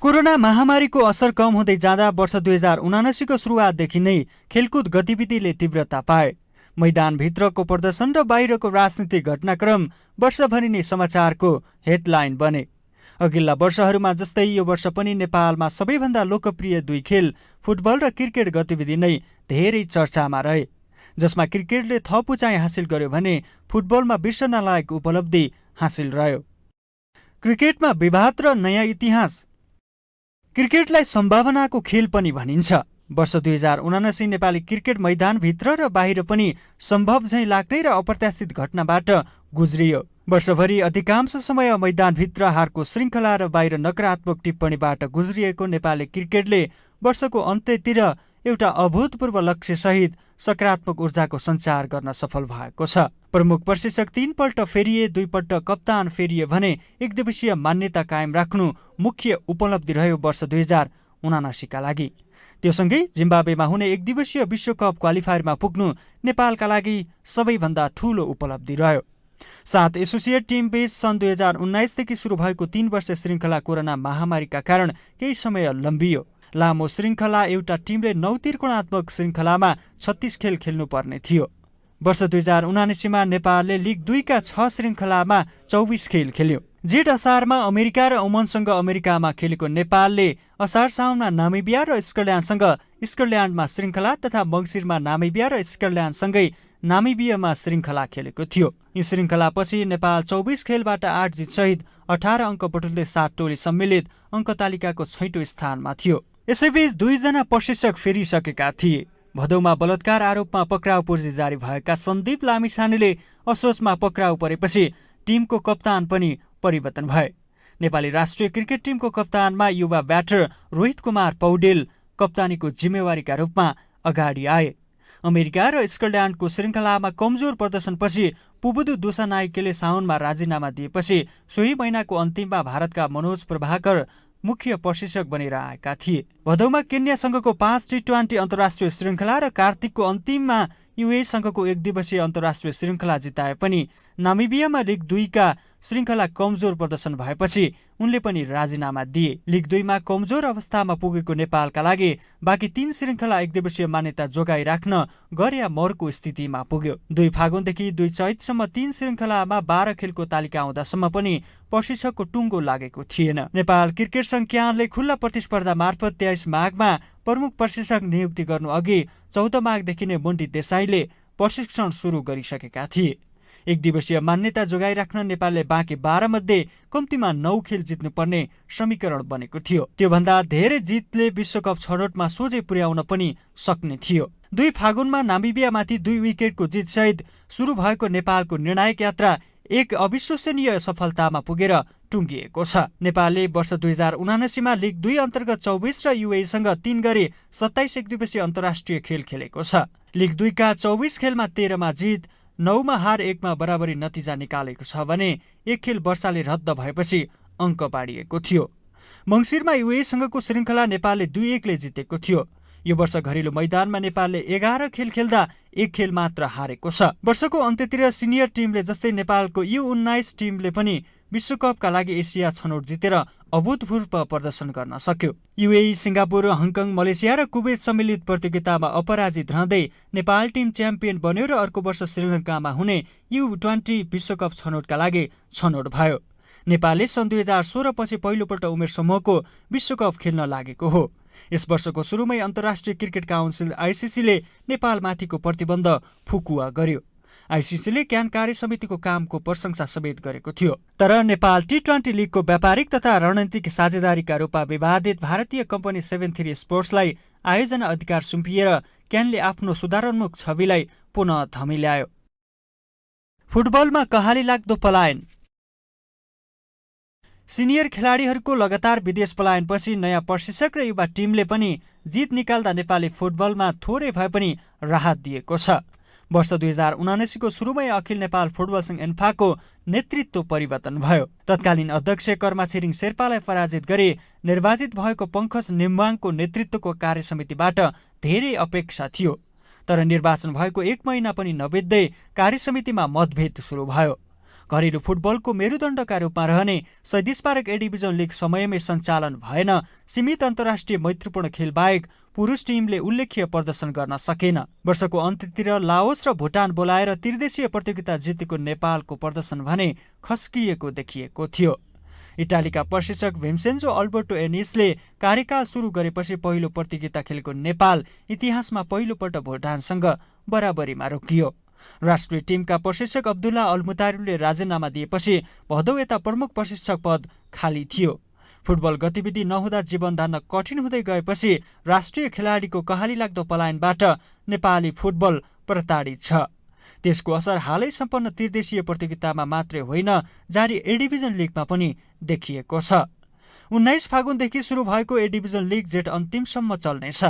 कोरोना महामारीको असर कम हुँदै जाँदा वर्ष 2079 को सुरुवातदेखि नै खेलकुद गतिविधिले तीव्रता पाए। मैदानभित्रको प्रदर्शन र बाहिरको राजनीतिक घटनाक्रम वर्षभरि नै समाचारको हेडलाइन बने। अघिल्ला वर्षहरूमा जस्तै यो वर्ष पनि नेपालमा सबैभन्दा लोकप्रिय दुई खेल फुटबल र क्रिकेट गतिविधि नै धेरै चर्चामा रहे, जसमा क्रिकेटले थप उचाइ हासिल गर्यो भने फुटबलमा बिर्सन लायक उपलब्धि हासिल रह्यो। क्रिकेटमा विवाद र नयाँ इतिहास। क्रिकेटलाई सम्भावनाको खेल पनि भनिन्छ। वर्ष 2079 नेपाली क्रिकेट मैदानभित्र र बाहिर पनि सम्भव झैँ लाग्ने र अप्रत्याशित घटनाबाट गुज्रियो। वर्षभरि अधिकांश समय मैदानभित्र हारको श्रृङ्खला र बाहिर नकारात्मक टिप्पणीबाट गुज्रिएको नेपाली क्रिकेटले वर्षको अन्त्यतिर एउटा अभूतपूर्व लक्ष्यसहित सकारात्मक ऊर्जाको सञ्चार गर्न सफल भएको छ। प्रमुख प्रशिक्षक 3 पल्ट फेरिए, 2 पल्ट कप्तान फेरिए भने एकदिवसीय मान्यता कायम राख्नु मुख्य उपलब्धि रह्यो वर्ष 2079 का लागि। त्योसँगै जिम्बाब्वेमा हुने एकदिवसीय विश्वकप क्वालिफायरमा पुग्नु नेपालका लागि सबैभन्दा ठूलो उपलब्धि रह्यो। 7 एसोसिएट टिम बीच सन् 2019 देखि सुरु भएको 3 वर्ष श्रृङ्खला कोरोना महामारीका कारण केही समय लम्बियो। लामो श्रृङ्खला एउटा टिमले 9 त्रिकोणात्मक श्रृङ्खलामा 36 खेल खेल्नुपर्ने थियो। वर्ष 2079 मा नेपालले लिग 2 का 6 श्रृङ्खलामा 24 खेल खेल्यो। जेठ असारमा अमेरिका र ओमनसँग अमेरिकामा खेलेको नेपालले असार साउनमा नामिबिया र स्कटल्यान्डसँग स्कटल्यान्डमा श्रृङ्खला तथा मङ्सिरमा नामिबिया र स्कटल्यान्डसँगै नामिबियामा श्रृङ्खला खेलेको थियो। यी श्रृङ्खलापछि नेपाल 24 खेलबाट 8 जितसहित 18 अङ्क बटुल्दै 7 टोली सम्मिलित अङ्क तालिकाको 6औं स्थानमा थियो। यसैबीच 2 जना प्रशिक्षक फेरिसकेका थिए। भदौमा बलात्कार आरोपमा पक्राउ पूर्जी जारी भएका सन्दीप लामिछानेले असोजमा पक्राउ परेपछि टिमको कप्तान पनि परिवर्तन भए। नेपाली राष्ट्रिय क्रिकेट टिमको कप्तानमा युवा ब्याटर रोहित कुमार पौडेल कप्तानीको जिम्मेवारीका रूपमा अगाडि आए। अमेरिका र स्कटल्यान्डको श्रृङ्खलामा कमजोर प्रदर्शनपछि पुबुदु दुसानाइकेले साउनमा राजीनामा दिएपछि सोही महिनाको अन्तिममा भारतका मनोज प्रभाकर मुख्य प्रशिक्षक बनेर आएका थिए। भदौमा केन्यासँगको 5 टी20 अन्तर्राष्ट्रिय श्रृङ्खला र कार्तिकको अन्तिममा युएसँगको एकदिवसीय अन्तर्राष्ट्रिय श्रृङ्खला जिताए पनि नामिबियामा लिग 2 का श्रृङ्खला कमजोर प्रदर्शन भएपछि उनले पनि राजीनामा दिए। लिग 2 मा कमजोर अवस्थामा पुगेको नेपालका लागि बाँकी 3 श्रृङ्खला एकदिवसीय मान्यता जोगाइराख्न गर या मरको स्थितिमा पुग्यो। 2 फागुनदेखि 2 चैतसम्म 3 श्रृङ्खलामा 12 खेलको तालिका आउँदासम्म पनि प्रशिक्षकको टुङ्गो लागेको थिएन। नेपाल क्रिकेट संघले खुल्ला प्रतिस्पर्धा मार्फत 23 माघमा प्रमुख प्रशिक्षक नियुक्ति गर्नु अघि 14 माघदेखि नै मण्डी देसाईले प्रशिक्षण सुरु गरिसकेका थिए। एक दिवसीय मान्यता जोगाइराख्न नेपालले बाँकी 12 मध्ये कम्तीमा 9 खेल जित्नुपर्ने समीकरण बनेको थियो। त्योभन्दा धेरै जितले विश्वकप छनौटमा सोझै पुर्याउन पनि सक्ने थियो। 2 फागुनमा नामिबियामाथि 2 विकेटको जितसहित सुरु भएको नेपालको निर्णायक यात्रा एक अविश्वसनीय सफलतामा पुगेर टुङ्गिएको छ। नेपालले वर्ष 2079 मा लिग 2 अन्तर्गत 24 र युएसँग 3 गरी 27 एकदिवसीय अन्तर्राष्ट्रिय खेल खेलेको छ। लिग 2 का 24 खेलमा 13 मा जित, 9 मा हार, 1 मा बराबरी नतिजा निकालेको छ भने 1 खेल वर्षाले रद्द भएपछि अङ्क बाँडिएको थियो। मङ्सिरमा युएसँगको श्रृङ्खला नेपालले 2-1 ले जितेको थियो। यो वर्ष घरेलु मैदानमा नेपालले 11 खेल खेल्दा 1 खेल मात्र हारेको छ। वर्षको अन्त्यतिर सिनियर टिमले जस्तै नेपालको U19 टिमले पनि विश्वकपका लागि एसिया छनौट जितेर अभूतपूर्व प्रदर्शन गर्न सक्यो। युएई, सिङ्गापुर, हङकङ, मलेसिया र कुवेत सम्मिलित प्रतियोगितामा अपराजित रहँदै नेपाल टिम च्याम्पियन बन्यो र अर्को वर्ष श्रीलङ्कामा हुने U20 विश्वकप छनौटका लागि छनौट भयो। नेपालले सन् 2016 पछि पहिलोपल्ट उमेर समूहको विश्वकप खेल्न लागेको हो। यस वर्षको सुरुमै अन्तर्राष्ट्रिय क्रिकेट काउन्सिल आइसिसीले नेपालमाथिको प्रतिबन्ध फुकुवा गर्यो। आइसिसीले क्यान कार्य समितिको कामको प्रशंसा समेत गरेको थियो। तर नेपाल टी20 लिगको व्यापारिक तथा रणनीतिक साझेदारीका रूपमा विवादित भारतीय कम्पनी 73 स्पोर्ट्सलाई आयोजना अधिकार सुम्पिएर क्यानले आफ्नो सुधारोन्मुख छविलाई पुनः थमिल्यायो। फुटबलमा कहाली लाग्दो पलायन। सिनियर खेलाडीहरूको लगातार विदेश पलायनपछि नयाँ प्रशिक्षक र युवा टिमले पनि जित निकाल्दा नेपाली फुटबलमा थोरै भए पनि राहत दिएको छ। वर्ष 2079 को सुरुमै अखिल नेपाल फुटबल संघ एन्फाको नेतृत्व परिवर्तन भयो। तत्कालीन अध्यक्ष कर्मा छिरिङ शेर्पालाई पराजित गरी निर्वाचित भएको पङ्कज नेम्बाङको नेतृत्वको कार्यसमितिबाट धेरै अपेक्षा थियो। तर निर्वाचन भएको 1 महिना पनि नबित्दै कार्यसमितिमा मतभेद सुरु भयो। घरेलु फुटबलको मेरुदण्डका रूपमा रहने 37 पारक ए डिभिजन लिग समयमै सञ्चालन भएन। सीमित अन्तर्राष्ट्रिय मैत्रीपूर्ण खेल बाहेक पुरुष टिमले उल्लेख्य प्रदर्शन गर्न सकेन। वर्षको अन्त्यतिर लाओस र भुटान बोलाएर त्रिदेशीय प्रतियोगिता जितेको नेपालको प्रदर्शन भने खस्किएको देखिएको थियो। इटालीका प्रशिक्षक भिन्सेन्जो अल्बर्टो एनिसले कार्यकाल सुरु गरेपछि पहिलो प्रतियोगिता खेलेको नेपाल इतिहासमा पहिलोपल्ट भुटानसँग बराबरीमा रोकियो। राष्ट्रिय टिमका प्रशिक्षक अब्दुल्ला अलमुतारिमले राजीनामा दिएपछि भदौ यता प्रमुख प्रशिक्षक पद खाली थियो। फुटबल गतिविधि नहुँदा जीवन धान्न कठिन हुँदै गएपछि राष्ट्रिय खेलाडीको कहाली लाग्दो पलायनबाट नेपाली फुटबल प्रताडित छ। त्यसको असर हालै सम्पन्न त्रिदेशीय प्रतियोगितामा मात्रै होइन, जारी ए डिभिजन लिगमा पनि देखिएको छ। 19 फागुनदेखि सुरु भएको ए डिभिजन लिग जेठ अन्तिमसम्म चल्नेछ।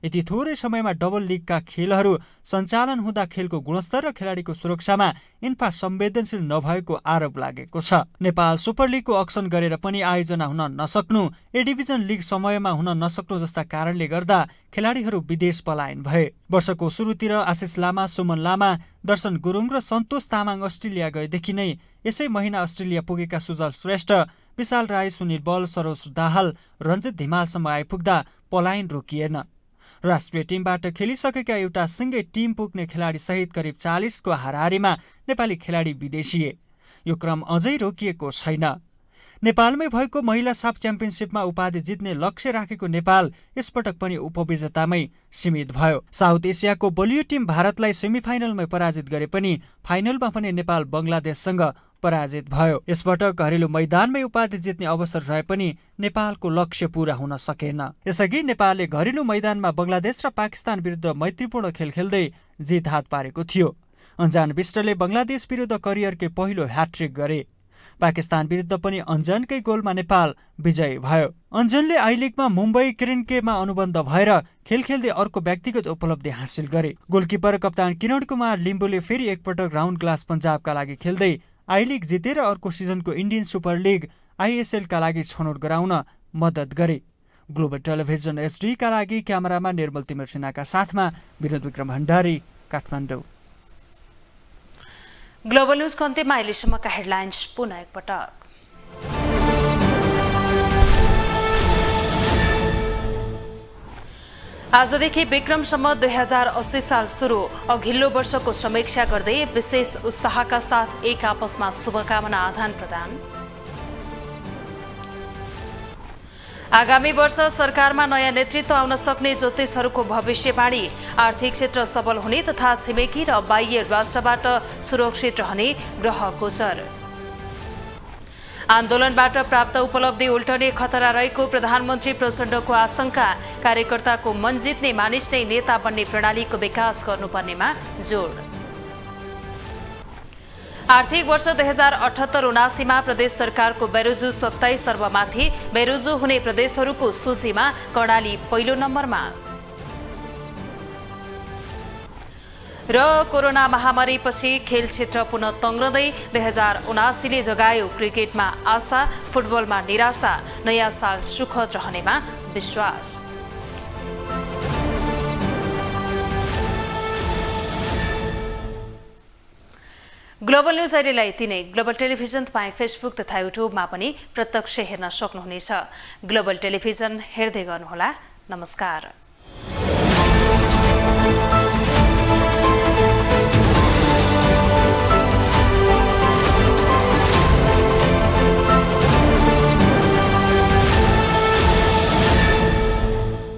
यति थोरै समयमा डबल लिगका खेलहरू सञ्चालन हुँदा खेलको गुणस्तर र खेलाडीको सुरक्षामा इन्फा संवेदनशील नभएको आरोप लागेको छ। नेपाल सुपर लिगको अक्सन गरेर पनि आयोजना हुन नसक्नु, ए डिभिजन लिग समयमा हुन नसक्नु जस्ता कारणले गर्दा खेलाडीहरू विदेश पलायन भए। वर्षको सुरुतिर आशिष लामा, सुमन लामा, दर्शन गुरुङ र सन्तोष तामाङ अस्ट्रेलिया गएदेखि नै यसै महिना अस्ट्रेलिया पुगेका सुजल श्रेष्ठ, विशाल राई, सुनिल बल, सरोज दाहाल, रञ्जित धिमालसम्म आइपुग्दा पलायन रोकिएन। राष्ट्रिय टिमबाट खेलिसकेका एउटा सिंगै टिम पुग्ने खेलाडी सहित करिब 40 को हाराहारीमा नेपाली खेलाडी विदेशिए। यो क्रम अझै रोकिएको छैन। नेपालमै भएको महिला साफ च्याम्पियनसिपमा उपाधि जित्ने लक्ष्य राखेको नेपाल यसपटक पनि उपविजेतामै सीमित भयो। साउथ एसियाको बलियो टिम भारतलाई सेमिफाइनलमै पराजित गरे पनि फाइनलमा पनि नेपाल बंगलादेशसँग पराजित भयो। यसपटक घरेलु मैदानमै उपाधि जित्ने अवसर रहे पनि नेपालको लक्ष्य पूरा हुन सकेन। यसअघि नेपालले घरेलु मैदानमा बंगलादेश र पाकिस्तान विरुद्ध मैत्रीपूर्ण खेल खेल्दै जित हात पारेको थियो। अन्जान विष्टले बंगलादेश विरुद्ध करियरकै पहिलो ह्याट्रिक गरे। पाकिस्तान विरुद्ध पनि अन्जनकै गोलमा नेपाल विजयी भयो। अन्जनले आई लिगमा मुम्बई क्रिकेटमा अनुबन्ध भएर खेल खेल्दै अर्को व्यक्तिगत उपलब्धि हासिल गरे। गोलकिपर कप्तान किरण कुमार लिम्बुले फेरि एकपटक राउन्ड क्लास पन्जाबका लागि खेल्दै आई लिग जितेर अर्को सिजनको इन्डियन सुपर लिग ISL का लागि छनौट गराउन मद्दत गरे। ग्लोबल टेलिभिजन HD का लागि क्यामेरामा निर्मल तिमल सिन्हाका साथमा विनोद विक्रम भण्डारी, काठमाडौँ। ग्लोबल न्यूजको अन्त्यमा अहिलेसम्मका हेडलाइन्स पुनः एकपटक। आजदेखि विक्रम सम्वत 2080 साल सुरु, अघिल्लो वर्षको समीक्षा गर्दै विशेष उत्साहका साथ एक आपसमा शुभकामना आदान प्रदान। आगामी वर्ष सरकारमा नयाँ नेतृत्व आउन सक्ने ज्योतिषहरूको भविष्यवाणी, आर्थिक क्षेत्र सबल हुने तथा छिमेकी र बाह्य राष्ट्रबाट सुरक्षित रहने ग्रह गोचर। आन्दोलनबाट प्राप्त उपलब्धि उल्टने खतरा रहेको प्रधानमन्त्री प्रचण्डको आशंका, कार्यकर्ताको मन जित्ने मानिस नै नेता बन्ने प्रणालीको विकास गर्नुपर्नेमा जोड। आर्थिक वर्ष 2078-79 मा प्रदेश सरकारको बेरोजु 27 अर्बमाथि बेरोजु हुने प्रदेशहरूको सूचीमा कर्णाली पहिलो नम्बरमा। र कोरोना महामारीपछि खेल क्षेत्र पुनः तङ्ग्रदै 2079 ले जगायो क्रिकेटमा आशा, फुटबलमा निराशा, नयाँ साल सुखद रहनेमा विश्वास। ग्लोबल न्यूज अहिलेलाई यति नै। ग्लोबल टेलिभिजन तपाईँ फेसबुक तथा युट्युबमा पनि प्रत्यक्ष हेर्न सक्नुहुनेछ। ग्लोबल टेलिभिजन हेर्दै गर्नुहोला। नमस्कार।